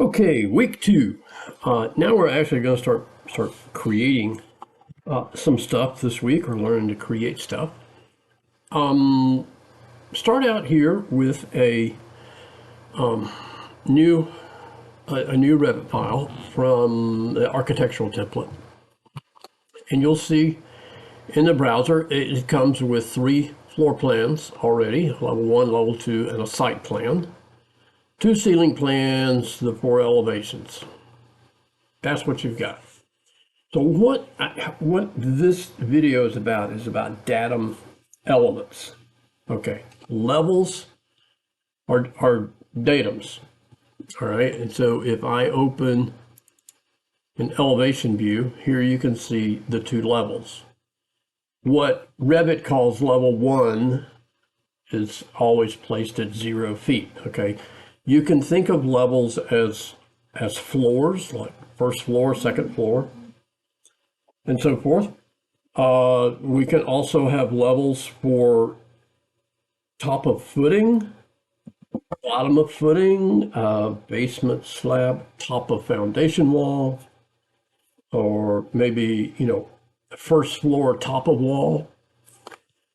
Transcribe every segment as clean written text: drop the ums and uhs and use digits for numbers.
Okay, week two. Now we're actually going to start creating some stuff this week, or learning to create stuff. Start out here with a new Revit file from the architectural template, and you'll see in the browser it comes with 3 floor plans already: level 1, level 2, and a site plan. 2 ceiling plans, the 4 elevations. That's what you've got. So what this video is about datum elements. Okay, levels are datums. All right, and so if I open an elevation view, here you can see the 2 levels. What Revit calls level 1 is always placed at 0 feet. Okay, you can think of levels as floors, like first floor, second floor, and so forth. We can also have levels for top of footing, bottom of footing, basement slab, top of foundation wall, or maybe, first floor, top of wall,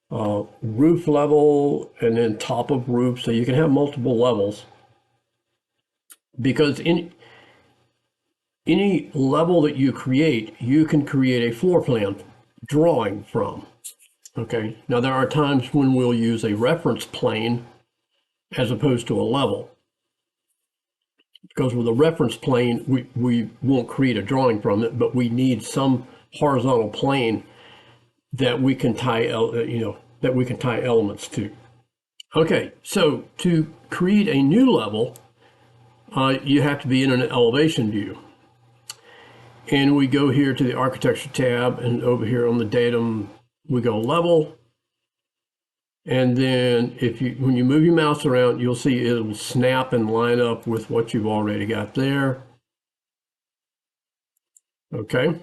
roof level, and then top of roof. So you can have multiple levels, because in any level that you create, you can create a floor plan drawing from. Okay, now there are times when we'll use a reference plane as opposed to a level, because with a reference plane we won't create a drawing from it, but we need some horizontal plane that we can tie elements to. Okay, so to create a new level, you have to be in an elevation view. And we go here to the architecture tab, and over here on the datum, we go level. And then when you move your mouse around, you'll see it will snap and line up with what you've already got there. Okay.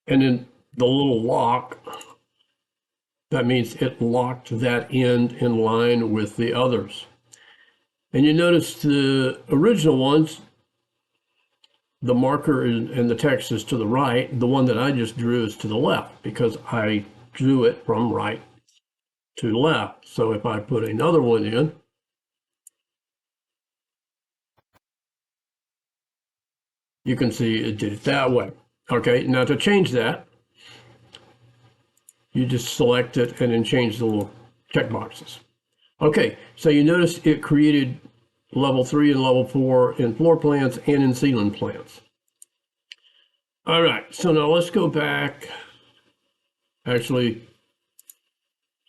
And then the little lock, that means it locked that end in line with the others. And you notice the original ones, the marker and the text is to the right. The one that I just drew is to the left, because I drew it from right to left. So if I put another one in, you can see it did it that way. Okay, now to change that, you just select it and then change the little check boxes. Okay, so you notice it created level 3 and level 4 in floor plans and in ceiling plans. All right, so now let's go back. Actually,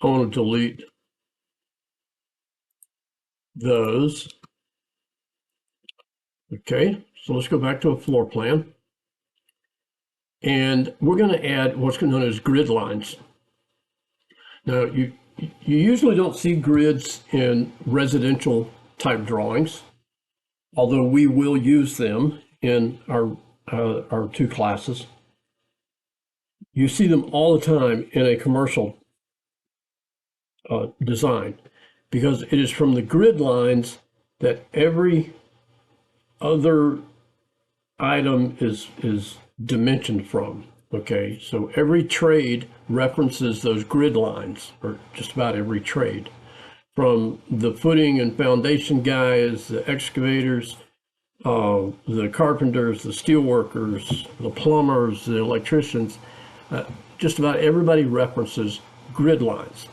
I want to delete those. Okay, so let's go back to a floor plan. And we're going to add what's known as grid lines. Now, you usually don't see grids in residential type drawings, although we will use them in our 2 classes. You see them all the time in a commercial design, because it is from the grid lines that every other item is dimensioned from. Okay, so every trade references those grid lines, or just about every trade, from the footing and foundation guys, the excavators, the carpenters, the steel workers, the plumbers, the electricians. Just about everybody references grid lines,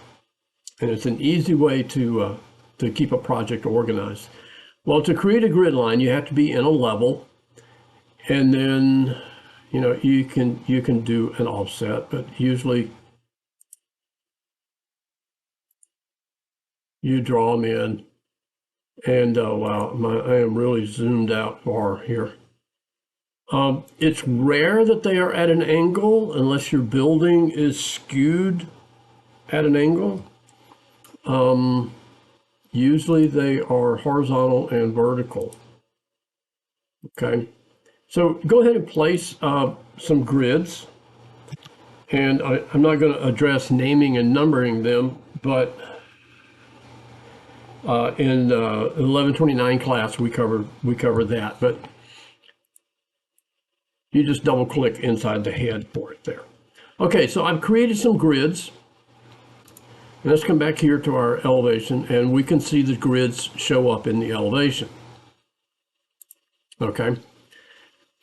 and it's an easy way to keep a project organized. Well, to create a grid line, you have to be in a level, and then you can do an offset, but usually you draw them in. And wow, I am really zoomed out far here. It's rare that they are at an angle unless your building is skewed at an angle. Usually they are horizontal and vertical. Okay, so go ahead and place some grids. And I'm not going to address naming and numbering them, but In 1129 class, we covered that, but you just double click inside the head for it there. Okay, so I've created some grids. Let's come back here to our elevation, and we can see the grids show up in the elevation. Okay,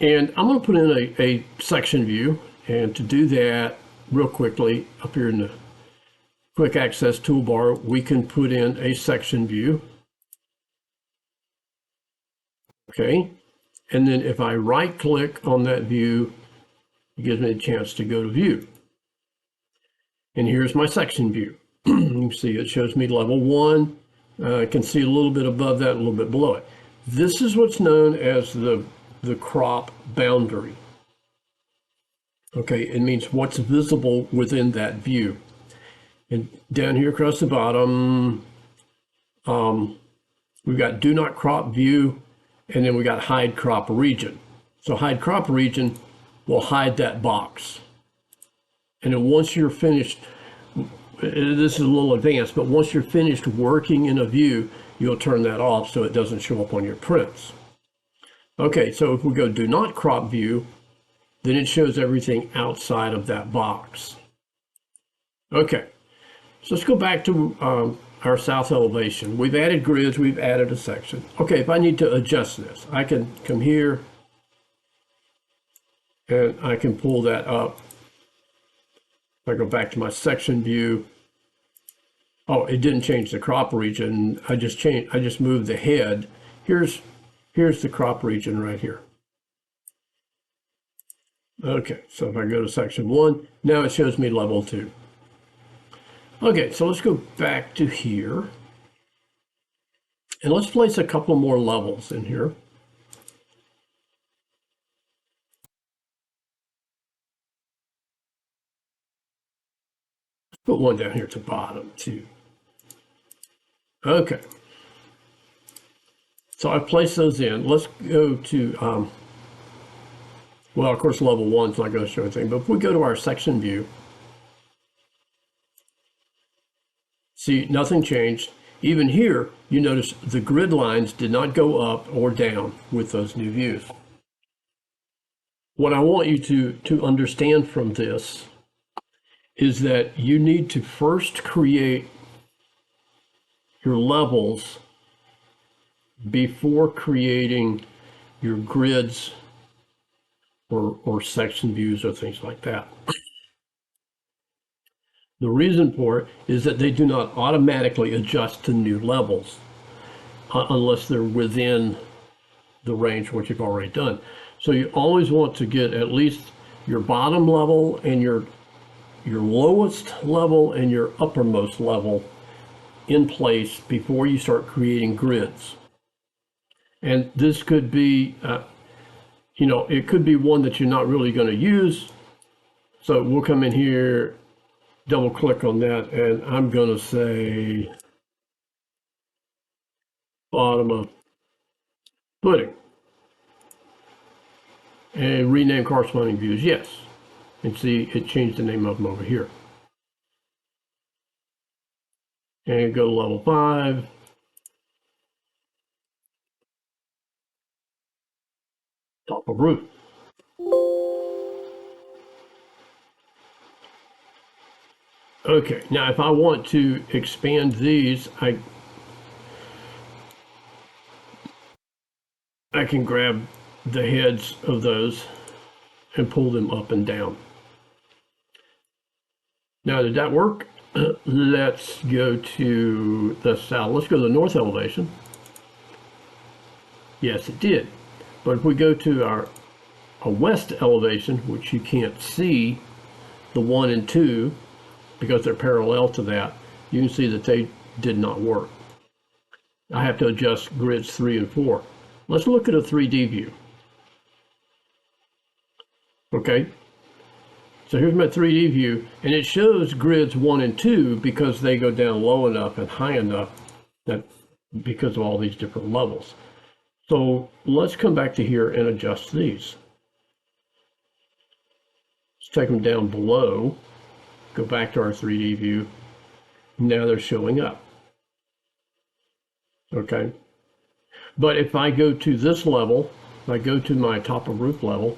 and I'm going to put in a section view, and to do that real quickly, up here in the quick access toolbar, we can put in a section view. Okay, and then if I right click on that view, it gives me a chance to go to view. And here's my section view. You can see it shows me level 1. I can see a little bit above that, a little bit below it. This is what's known as the crop boundary. Okay, it means what's visible within that view. And down here across the bottom, we've got do not crop view, and then we got hide crop region. So hide crop region will hide that box. And then once you're finished, this is a little advanced, but once you're finished working in a view, you'll turn that off so it doesn't show up on your prints. Okay, so if we go do not crop view, then it shows everything outside of that box. Okay, so let's go back to our south elevation. We've added grids, we've added a section. Okay, if I need to adjust this, I can come here and I can pull that up. If I go back to my section view, oh, it didn't change the crop region. I just moved the head. Here's the crop region right here. Okay, so if I go to section 1, now it shows me level 2. Okay, so let's go back to here. And let's place a couple more levels in here. Put one down here at the bottom too. Okay. So I've placed those in. Let's go to, well, of course, level 1's not going to show anything, but if we go to our section view, see, nothing changed. Even here, you notice the grid lines did not go up or down with those new views. What I want you to understand from this is that you need to first create your levels before creating your grids or section views or things like that. The reason for it is that they do not automatically adjust to new levels unless they're within the range what you've already done. So you always want to get at least your bottom level and your lowest level and your uppermost level in place before you start creating grids. And this could be, it could be one that you're not really going to use. So we'll come in here, double click on that, and I'm going to say bottom of footing. And rename corresponding views, yes. And see, it changed the name of them over here. And go to level 5. Top of roof. Okay, now if I want to expand these, I can grab the heads of those and pull them up and down. Now, did that work? Let's go to the south. Let's go to the north elevation. Yes, it did. But if we go to our west elevation, which you can't see, the 1 and 2, because they're parallel to that, you can see that they did not work. I have to adjust grids 3 and 4. Let's look at a 3D view. Okay, so here's my 3D view, and it shows grids 1 and 2 because they go down low enough and high enough that because of all these different levels. So let's come back to here and adjust these. Let's take them down below, go back to our 3D view. Now they're showing up. Okay. But if I go to this level, if I go to my top of roof level,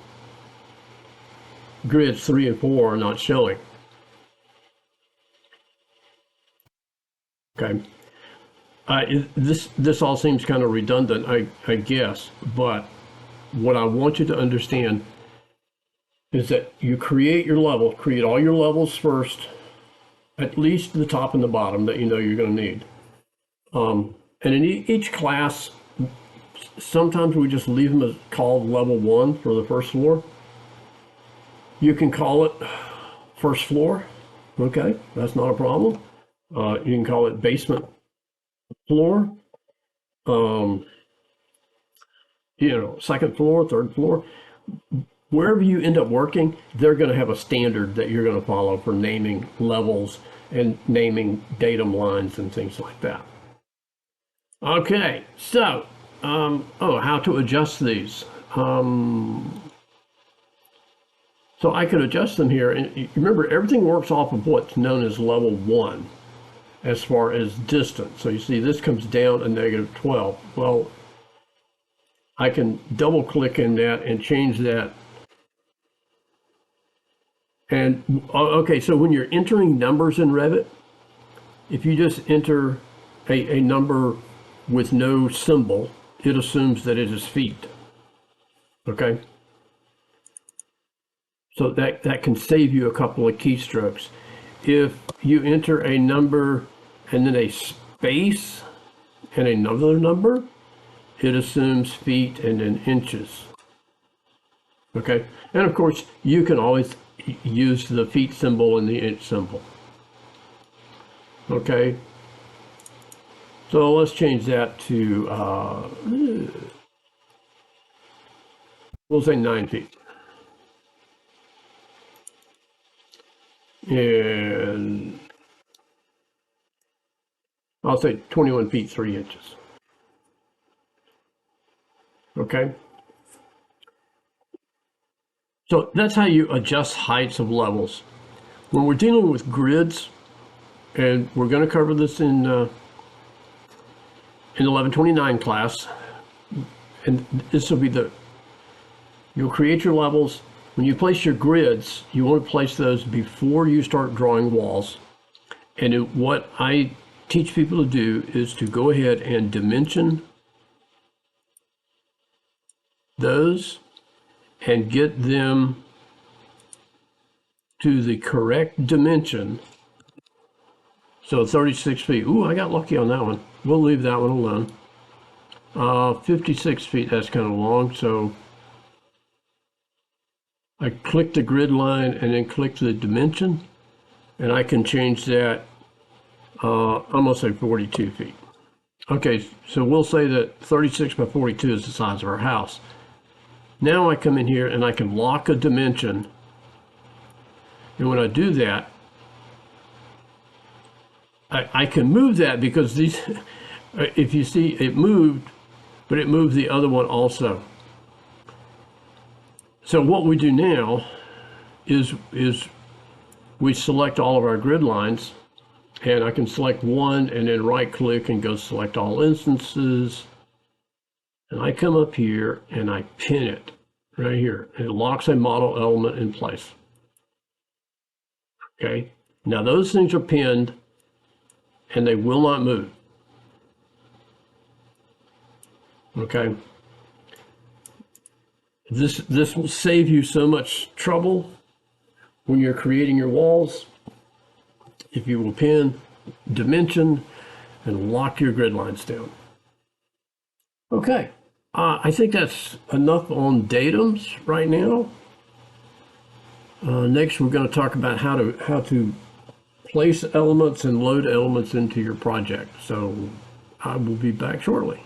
grids 3 and 4 are not showing. Okay. This all seems kind of redundant, I guess, but what I want you to understand is that you create your level, create all your levels first, at least the top and the bottom that you know you're going to need. And in each class, sometimes we just leave them as called level 1 for the first floor. You can call it first floor. Okay, that's not a problem. You can call it basement floor. Second floor, third floor. Wherever you end up working, they're going to have a standard that you're going to follow for naming levels and naming datum lines and things like that. Okay, so, how to adjust these. So I could adjust them here. And remember, everything works off of what's known as level 1 as far as distance. So you see this comes down a negative 12. Well, I can double click in that and change that. And okay, so when you're entering numbers in Revit, if you just enter a number with no symbol, it assumes that it is feet. Okay? So that can save you a couple of keystrokes. If you enter a number and then a space and another number, it assumes feet and then inches. Okay? And of course, you can always use the feet symbol and the inch symbol. Okay? So let's change that to, we'll say 9 feet. And I'll say 21 feet 3 inches. Okay. So that's how you adjust heights of levels. When we're dealing with grids, and we're going to cover this in 1129 class, and this will be you'll create your levels. When you place your grids, you want to place those before you start drawing walls. And what I teach people to do is to go ahead and dimension those and get them to the correct dimension. So 36 feet. Ooh, I got lucky on that one. We'll leave that one alone. 56 feet, that's kind of long. So I click the grid line and then click the dimension, and I can change that. I'm gonna say 42 feet. Okay, so we'll say that 36 by 42 is the size of our house. Now I come in here and I can lock a dimension. And when I do that, I can move that because these, if you see, it moved, but it moved the other one also. So what we do now is we select all of our grid lines, and I can select one and then right click and go select all instances. And I come up here and I pin it right here. It locks a model element in place. Okay, now those things are pinned and they will not move. Okay. This will save you so much trouble when you're creating your walls if you will pin, dimension, and lock your grid lines down. Okay, I think that's enough on datums right now. Next, we're going to talk about how to place elements and load elements into your project. So I will be back shortly.